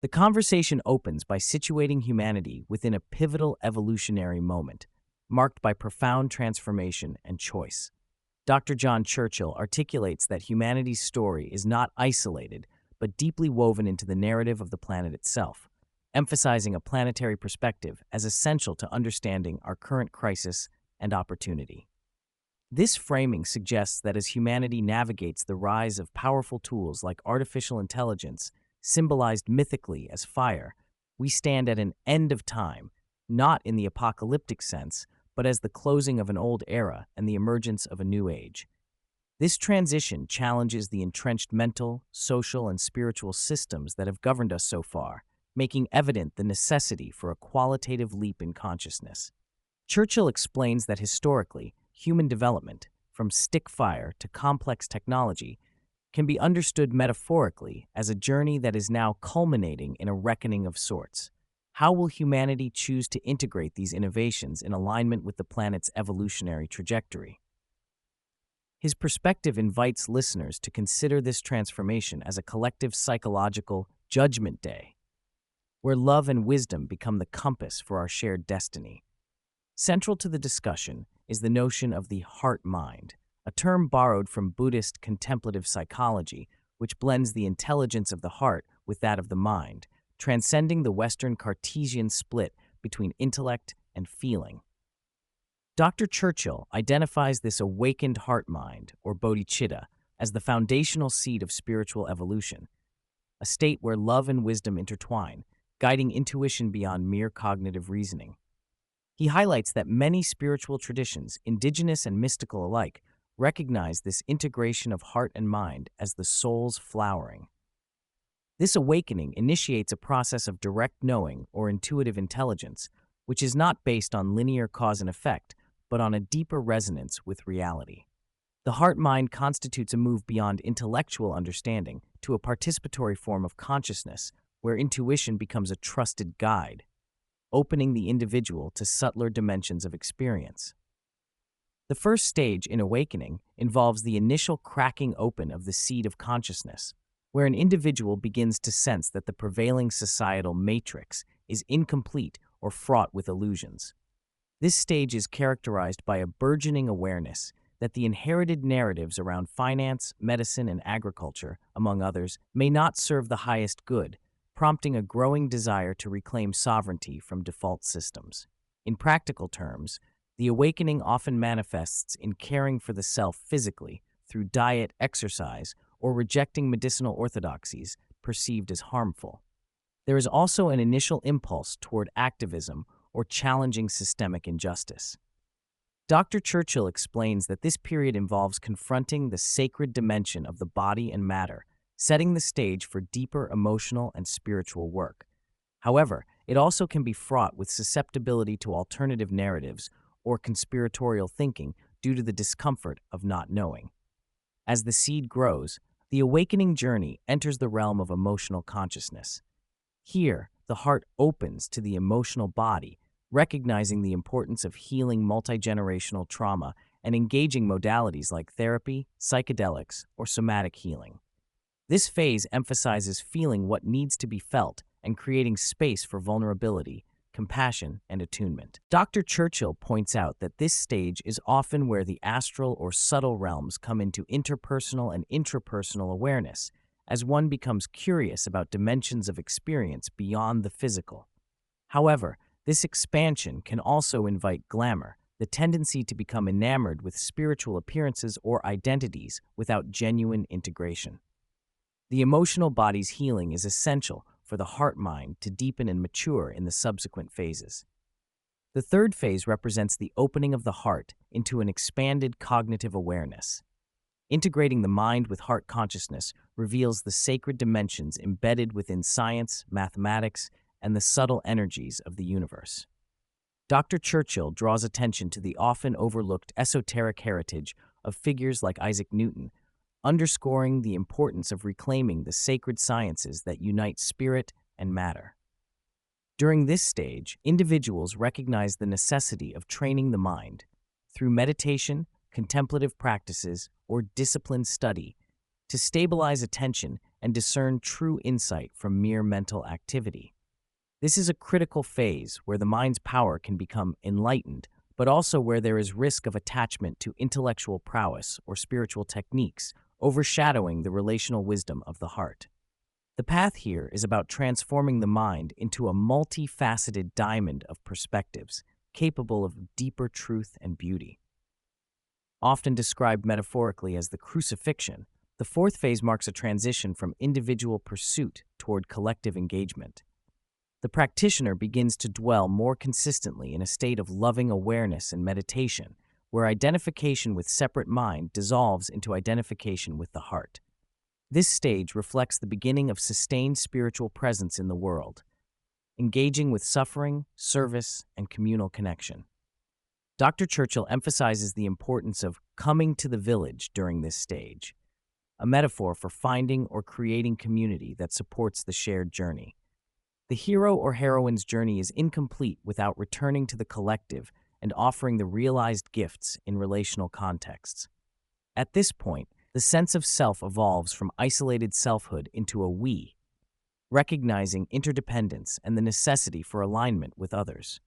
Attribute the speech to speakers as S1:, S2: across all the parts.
S1: The conversation opens by situating humanity within a pivotal evolutionary moment, marked by profound transformation and choice. Dr. John Churchill articulates that humanity's story is not isolated, but deeply woven into the narrative of the planet itself, emphasizing a planetary perspective as essential to understanding our current crisis and opportunity. This framing suggests that as humanity navigates the rise of powerful tools like artificial intelligence, symbolized mythically as fire, we stand at an end of time, not in the apocalyptic sense, but as the closing of an old era and the emergence of a new age. This transition challenges the entrenched mental, social, and spiritual systems that have governed us so far, making evident the necessity for a qualitative leap in consciousness. Churchill explains that historically, human development, from stick fire to complex technology, can be understood metaphorically as a journey that is now culminating in a reckoning of sorts. How will humanity choose to integrate these innovations in alignment with the planet's evolutionary trajectory? His perspective invites listeners to consider this transformation as a collective psychological judgment day, where love and wisdom become the compass for our shared destiny. Central to the discussion is the notion of the heart-mind, a term borrowed from Buddhist contemplative psychology, which blends the intelligence of the heart with that of the mind, transcending the Western Cartesian split between intellect and feeling. Dr. Churchill identifies this awakened heart-mind, or Bodhicitta, as the foundational seed of spiritual evolution, a state where love and wisdom intertwine, guiding intuition beyond mere cognitive reasoning. He highlights that many spiritual traditions, indigenous and mystical alike, recognize this integration of heart and mind as the soul's flowering. This awakening initiates a process of direct knowing or intuitive intelligence, which is not based on linear cause and effect, but on a deeper resonance with reality. The heart-mind constitutes a move beyond intellectual understanding to a participatory form of consciousness, where intuition becomes a trusted guide, opening the individual to subtler dimensions of experience. The first stage in awakening involves the initial cracking open of the seed of consciousness, where an individual begins to sense that the prevailing societal matrix is incomplete or fraught with illusions. This stage is characterized by a burgeoning awareness that the inherited narratives around finance, medicine, and agriculture, among others, may not serve the highest good, prompting a growing desire to reclaim sovereignty from default systems. In practical terms, the awakening often manifests in caring for the self physically through diet, exercise, or rejecting medicinal orthodoxies perceived as harmful. There is also an initial impulse toward activism or challenging systemic injustice. Dr. Churchill explains that this period involves confronting the sacred dimension of the body and matter, setting the stage for deeper emotional and spiritual work. However, it also can be fraught with susceptibility to alternative narratives or conspiratorial thinking due to the discomfort of not knowing. As the seed grows, the awakening journey enters the realm of emotional consciousness. Here, the heart opens to the emotional body, recognizing the importance of healing multigenerational trauma and engaging modalities like therapy, psychedelics, or somatic healing. This phase emphasizes feeling what needs to be felt and creating space for vulnerability, compassion, and attunement. Dr. Churchill points out that this stage is often where the astral or subtle realms come into interpersonal and intrapersonal awareness, as one becomes curious about dimensions of experience beyond the physical. However, this expansion can also invite glamour, the tendency to become enamored with spiritual appearances or identities without genuine integration. The emotional body's healing is essential for the heart-mind to deepen and mature in the subsequent phases. The third phase represents the opening of the heart into an expanded cognitive awareness. Integrating the mind with heart consciousness reveals the sacred dimensions embedded within science, mathematics, and the subtle energies of the universe. Dr. Churchill draws attention to the often overlooked esoteric heritage of figures like Isaac Newton, underscoring the importance of reclaiming the sacred sciences that unite spirit and matter. During this stage, individuals recognize the necessity of training the mind. Through meditation, contemplative practices, or disciplined study, to stabilize attention and discern true insight from mere mental activity. This is a critical phase where the mind's power can become enlightened, but also where there is risk of attachment to intellectual prowess or spiritual techniques, overshadowing the relational wisdom of the heart. The path here is about transforming the mind into a multifaceted diamond of perspectives, capable of deeper truth and beauty. Often described metaphorically as the crucifixion, the fourth phase marks a transition from individual pursuit toward collective engagement. The practitioner begins to dwell more consistently in a state of loving awareness and meditation, where identification with separate mind dissolves into identification with the heart. This stage reflects the beginning of sustained spiritual presence in the world, engaging with suffering, service, and communal connection. Dr. Churchill emphasizes the importance of coming to the village during this stage, a metaphor for finding or creating community that supports the shared journey. The hero or heroine's journey is incomplete without returning to the collective and offering the realized gifts in relational contexts. At this point, the sense of self evolves from isolated selfhood into a we, recognizing interdependence and the necessity for alignment with others.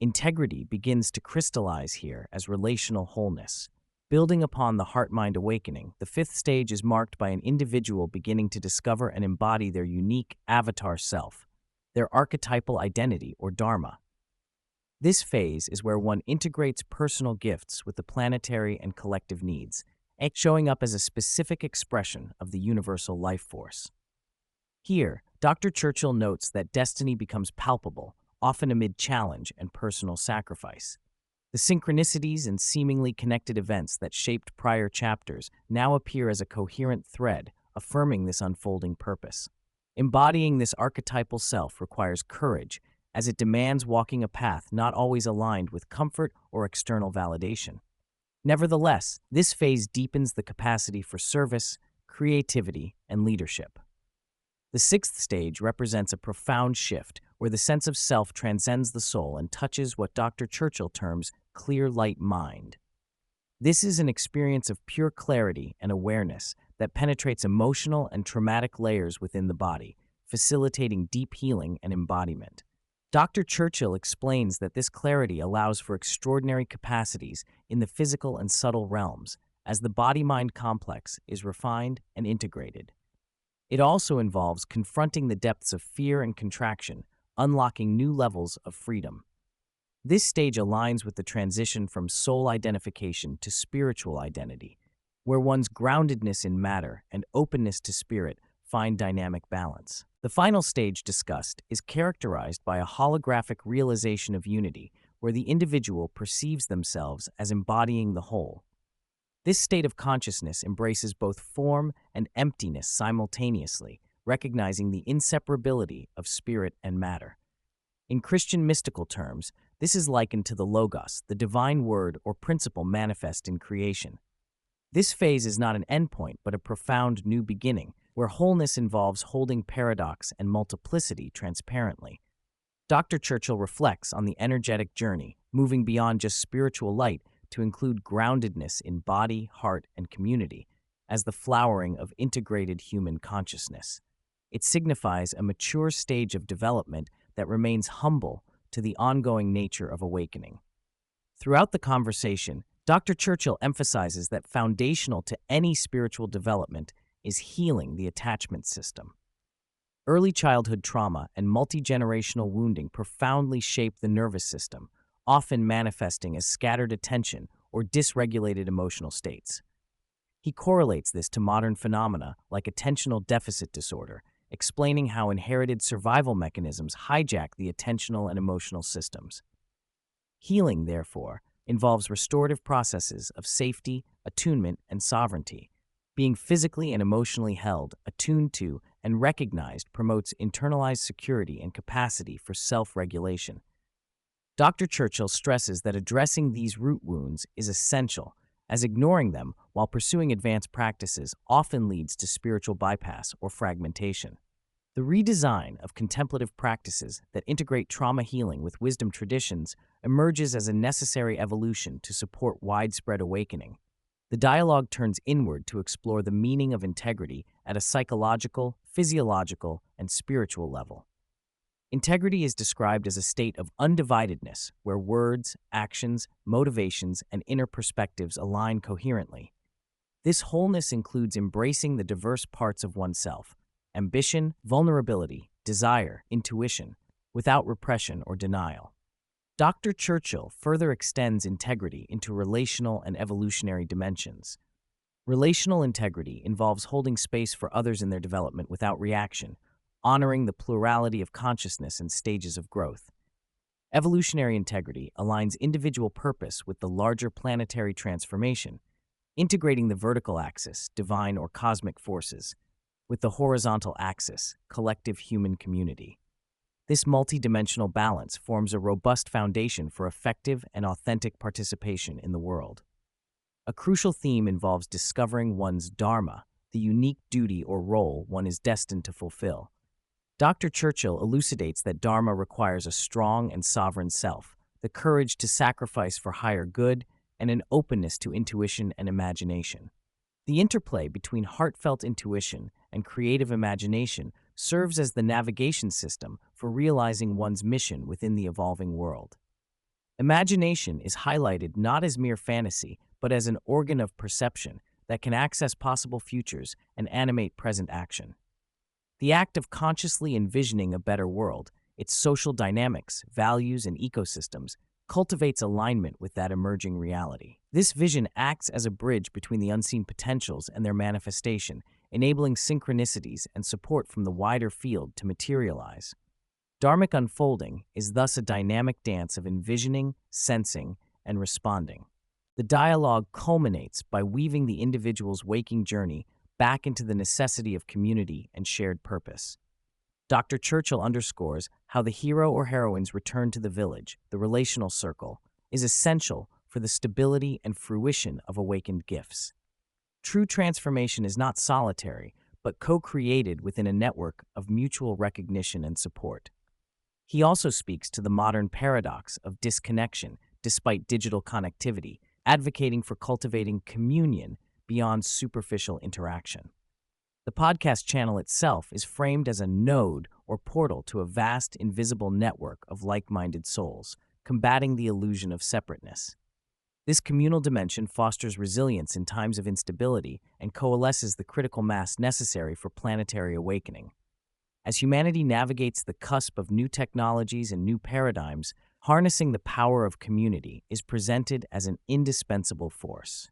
S1: Integrity begins to crystallize here as relational wholeness. Building upon the heart-mind awakening, the fifth stage is marked by an individual beginning to discover and embody their unique avatar self, their archetypal identity or Dharma. This phase is where one integrates personal gifts with the planetary and collective needs, showing up as a specific expression of the universal life force. Here, Dr. Churchill notes that destiny becomes palpable, often amid challenge and personal sacrifice. The synchronicities and seemingly connected events that shaped prior chapters now appear as a coherent thread, affirming this unfolding purpose. Embodying this archetypal self requires courage, as it demands walking a path not always aligned with comfort or external validation. Nevertheless, this phase deepens the capacity for service, creativity, and leadership. The sixth stage represents a profound shift where the sense of self transcends the soul and touches what Dr. Churchill terms clear light mind. This is an experience of pure clarity and awareness that penetrates emotional and traumatic layers within the body, facilitating deep healing and embodiment. Dr. Churchill explains that this clarity allows for extraordinary capacities in the physical and subtle realms, as the body-mind complex is refined and integrated. It also involves confronting the depths of fear and contraction, unlocking new levels of freedom. This stage aligns with the transition from soul identification to spiritual identity, where one's groundedness in matter and openness to spirit find dynamic balance. The final stage discussed is characterized by a holographic realization of unity, where the individual perceives themselves as embodying the whole. This state of consciousness embraces both form and emptiness simultaneously, recognizing the inseparability of spirit and matter. In Christian mystical terms, this is likened to the Logos, the divine word or principle manifest in creation. This phase is not an endpoint, but a profound new beginning, where wholeness involves holding paradox and multiplicity transparently. Dr. Churchill reflects on the energetic journey, moving beyond just spiritual light to include groundedness in body, heart, and community, as the flowering of integrated human consciousness. It signifies a mature stage of development that remains humble to the ongoing nature of awakening. Throughout the conversation, Dr. Churchill emphasizes that foundational to any spiritual development is healing the attachment system. Early childhood trauma and multi-generational wounding profoundly shape the nervous system, often manifesting as scattered attention or dysregulated emotional states. He correlates this to modern phenomena like attentional deficit disorder, explaining how inherited survival mechanisms hijack the attentional and emotional systems. Healing, therefore, involves restorative processes of safety, attunement, and sovereignty. Being physically and emotionally held, attuned to, and recognized promotes internalized security and capacity for self-regulation. Dr. Churchill stresses that addressing these root wounds is essential, as ignoring them while pursuing advanced practices often leads to spiritual bypass or fragmentation. The redesign of contemplative practices that integrate trauma healing with wisdom traditions emerges as a necessary evolution to support widespread awakening. The dialogue turns inward to explore the meaning of integrity at a psychological, physiological, and spiritual level. Integrity is described as a state of undividedness where words, actions, motivations, and inner perspectives align coherently. This wholeness includes embracing the diverse parts of oneself: ambition, vulnerability, desire, intuition, without repression or denial. Dr. Churchill further extends integrity into relational and evolutionary dimensions. Relational integrity involves holding space for others in their development without reaction, honoring the plurality of consciousness and stages of growth. Evolutionary integrity aligns individual purpose with the larger planetary transformation, integrating the vertical axis, divine or cosmic forces, with the horizontal axis, collective human community. This multidimensional balance forms a robust foundation for effective and authentic participation in the world. A crucial theme involves discovering one's Dharma, the unique duty or role one is destined to fulfill. Dr. Churchill elucidates that Dharma requires a strong and sovereign self, the courage to sacrifice for higher good, and an openness to intuition and imagination. The interplay between heartfelt intuition and creative imagination serves as the navigation system for realizing one's mission within the evolving world. Imagination is highlighted not as mere fantasy, but as an organ of perception that can access possible futures and animate present action. The act of consciously envisioning a better world, its social dynamics, values, and ecosystems, cultivates alignment with that emerging reality. This vision acts as a bridge between the unseen potentials and their manifestation, enabling synchronicities and support from the wider field to materialize. Dharmic unfolding is thus a dynamic dance of envisioning, sensing, and responding. The dialogue culminates by weaving the individual's waking journey back into the necessity of community and shared purpose. Dr. Churchill underscores how the hero or heroine's return to the village, the relational circle, is essential for the stability and fruition of awakened gifts. True transformation is not solitary, but co-created within a network of mutual recognition and support. He also speaks to the modern paradox of disconnection despite digital connectivity, advocating for cultivating communion beyond superficial interaction. The podcast channel itself is framed as a node or portal to a vast, invisible network of like-minded souls, combating the illusion of separateness. This communal dimension fosters resilience in times of instability and coalesces the critical mass necessary for planetary awakening. As humanity navigates the cusp of new technologies and new paradigms, harnessing the power of community is presented as an indispensable force.